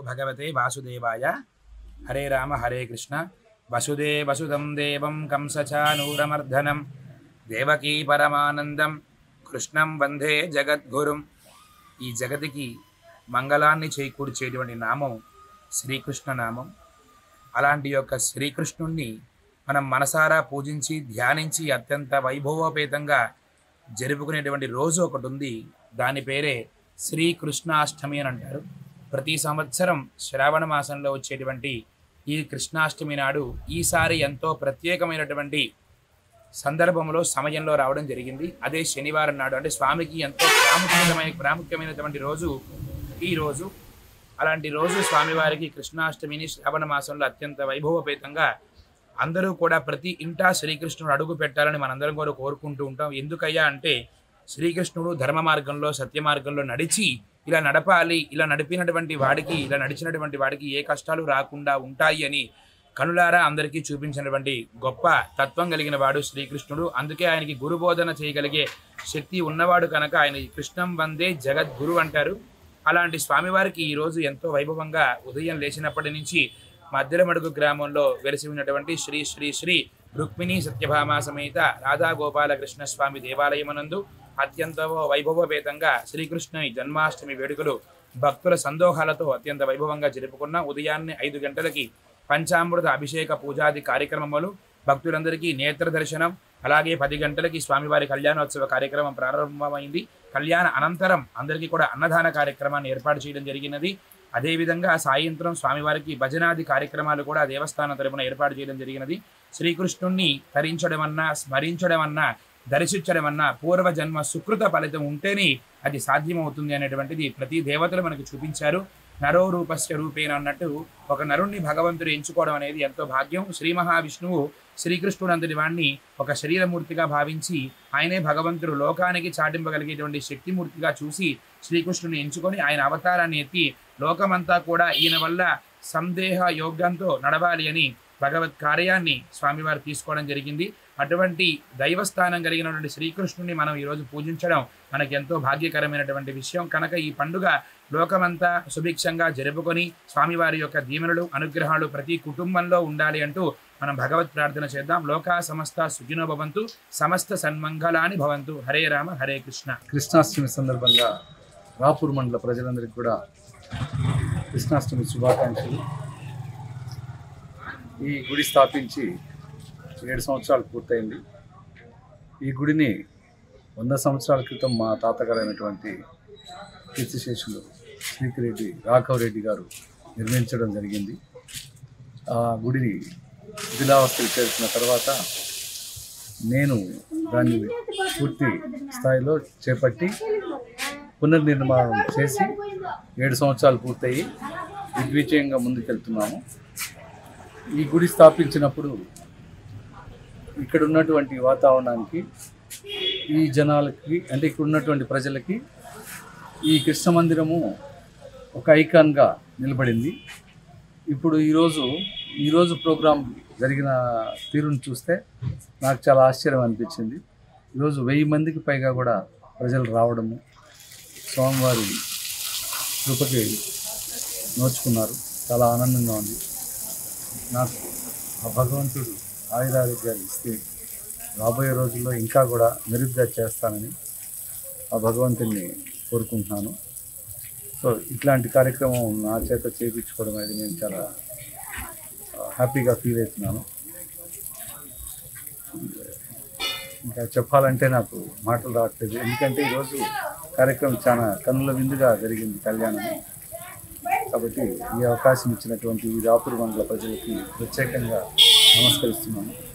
भगवते वासुदेवाय। हरे राम हरे कृष्ण। वसुदेवसुतं देवं कंसचानूरमर्दनं देवकी परमानंदं कृष्णं वंदे जगद्गुरुं। ఈ జగతికి మంగళాన్ని చేకూర్చేటువంటి నామం శ్రీకృష్ణ నామం. అలాంటి యొక్క శ్రీకృష్ణుణ్ణి మనం మనసారా పూజించి ధ్యానించి అత్యంత వైభవోపేతంగా జరుపుకునేటువంటి రోజు ఒకటి ఉంది. దాని పేరే శ్రీకృష్ణాష్టమి అని అంటారు. ప్రతి సంవత్సరం శ్రావణ మాసంలో వచ్చేటువంటి ఈ కృష్ణాష్టమి నాడు ఈసారి ఎంతో ప్రత్యేకమైనటువంటి సందర్భంలో సమయంలో రావడం జరిగింది. అదే శనివారం నాడు, అంటే స్వామికి ఎంతో ప్రాముఖ్యమైనటువంటి రోజు ఈ రోజు. అలాంటి రోజు స్వామివారికి కృష్ణాష్టమిని శ్రావణ మాసంలో అత్యంత వైభవపేతంగా అందరూ కూడా ప్రతి ఇంటా శ్రీకృష్ణుడు అడుగు పెట్టాలని మనందరం కూడా కోరుకుంటూ ఉంటాం. ఎందుకయ్యా అంటే శ్రీకృష్ణుడు ధర్మ మార్గంలో సత్య మార్గంలో నడిచి ఇలా నడపాలి, ఇలా నడిపినటువంటి వాడికి, ఇలా నడిచినటువంటి వాడికి ఏ కష్టాలు రాకుండా ఉంటాయి అని కనులారా అందరికీ చూపించినటువంటి గొప్ప తత్వం కలిగిన వాడు శ్రీకృష్ణుడు. అందుకే ఆయనకి గురుబోధన చేయగలిగే శక్తి ఉన్నవాడు కనుక ఆయన కృష్ణం వందే జగద్గురు అంటారు. అలాంటి స్వామివారికి ఈరోజు ఎంతో వైభవంగా ఉదయం లేచినప్పటి నుంచి మధ్యలమడుగు గ్రామంలో వెలిసి ఉన్నటువంటి శ్రీ శ్రీ శ్రీ రుక్మిణీ సత్యభామ సమేత రాధా గోపాలకృష్ణ స్వామి దేవాలయమనందు అత్యంత వైభవపేతంగా శ్రీకృష్ణుని జన్మాష్టమి వేడుకలు భక్తుల సందోహాలతో అత్యంత వైభవంగా జరుపుకున్న ఉదయాన్నే 5 గంటలకి పంచామృత అభిషేక పూజాది కార్యక్రమములు, భక్తులందరికీ నేత్ర దర్శనం, అలాగే 10 గంటలకి స్వామివారి కళ్యాణోత్సవ కార్యక్రమం ప్రారంభమైంది. కళ్యాణ అనంతరం అందరికీ కూడా అన్నదాన కార్యక్రమాన్ని ఏర్పాటు చేయడం జరిగినది. అదేవిధంగా సాయంత్రం స్వామివారికి భజనాది కార్యక్రమాలు కూడా దేవస్థానం తరపున ఏర్పాటు చేయడం జరిగినది. శ్రీకృష్ణుణ్ణి తరించడమన్నా, స్మరించడమన్నా, దర్శించడమన్నా పూర్వజన్మ సుకృత ఫలితం ఉంటేనే అది సాధ్యమవుతుంది అనేటువంటిది ప్రతి దేవతలు మనకు చూపించారు. నరో రూపస్య రూపేణ అన్నట్టు ఒక నరుణ్ణి భగవంతుడు ఎంచుకోవడం అనేది ఎంతో భాగ్యం. శ్రీ మహావిష్ణువు శ్రీకృష్ణుడు అంతటి వాణ్ణి ఒక శరీరమూర్తిగా భావించి ఆయనే భగవంతుడు లోకానికి చాటింపగలిగేటువంటి శక్తిమూర్తిగా చూసి శ్రీకృష్ణుని ఎంచుకొని ఆయన అవతారాన్ని ఎత్తి లోకమంతా కూడా ఈయన వల్ల సందేహ యోగ్యంతో నడవాలి అని భగవత్ కార్యాన్ని స్వామివారు తీసుకోవడం జరిగింది. అటువంటి దైవస్థానం కలిగినటువంటి శ్రీకృష్ణుని మనం ఈరోజు పూజించడం మనకు ఎంతో భాగ్యకరమైనటువంటి విషయం కనుక ఈ పండుగ లోకమంతా సుభిక్షంగా జరుపుకొని స్వామివారి యొక్క దీవెనలు అనుగ్రహాలు ప్రతి కుటుంబంలో ఉండాలి అంటూ మనం భగవత్ ప్రార్థన చేద్దాం. లోకా సమస్త సుఖినో భవంతు, సమస్త సన్మంగళాని భవంతు. హరే రామ హరే కృష్ణ. కృష్ణాష్టమి సందర్భంగా రాపూర్ మండల ప్రజలందరికీ కూడా కృష్ణాష్టమి శుభాకాంక్షలు. ఈ గుడి స్థాపించి 7 సంవత్సరాలు పూర్తయింది. ఈ గుడిని 100 సంవత్సరాల క్రితం మా తాతగారైనటువంటి కీర్తిశేషులు శ్రీకిరెడ్డి రాఘవరెడ్డి గారు నిర్మించడం జరిగింది. ఆ గుడిని శిథిలావస్థకు చేర్చిన తర్వాత నేను దాన్ని పూర్తి స్థాయిలో చేపట్టి పునర్నిర్మాణం చేసి 7 సంవత్సరాలు పూర్తయి దిగ్విజయంగా ముందుకెళ్తున్నాము. ఈ గుడి స్థాపించినప్పుడు ఇక్కడ ఉన్నటువంటి వాతావరణానికి, ఈ జనాలకి, అంటే ఇక్కడ ఉన్నటువంటి ప్రజలకి ఈ కృష్ణ మందిరము ఒక ఐకాన్గా నిలబడింది. ఇప్పుడు ఈరోజు ప్రోగ్రాం జరిగిన తీరును చూస్తే నాకు చాలా ఆశ్చర్యం అనిపించింది. ఈరోజు 1000 మందికి పైగా కూడా ప్రజలు రావడము, స్వామివారి కృపకి నోచుకున్నారు. చాలా ఆనందంగా ఉంది. నాకు ఆ భగవంతుడు ఆయురారోగ్యాలు ఇస్తే రాబోయే రోజుల్లో ఇంకా కూడా మెరుగ్గా చేస్తానని ఆ భగవంతుడిని కోరుకుంటున్నాను. సో ఇట్లాంటి కార్యక్రమం నా చేత చేయించుకోవడం అనేది నేను చాలా హ్యాపీగా ఫీల్ అవుతున్నాను. ఇంకా చెప్పాలంటే నాకు మాటలు రావట్లేదు. ఎందుకంటే ఈరోజు కార్యక్రమం చాలా కన్నుల విందుగా జరిగింది, కళ్యాణం. కాబట్టి ఈ అవకాశం ఇచ్చినటువంటి ఈ రాపూర్ మండల ప్రజలకి ప్రత్యేకంగా నమస్కరిస్తున్నాను.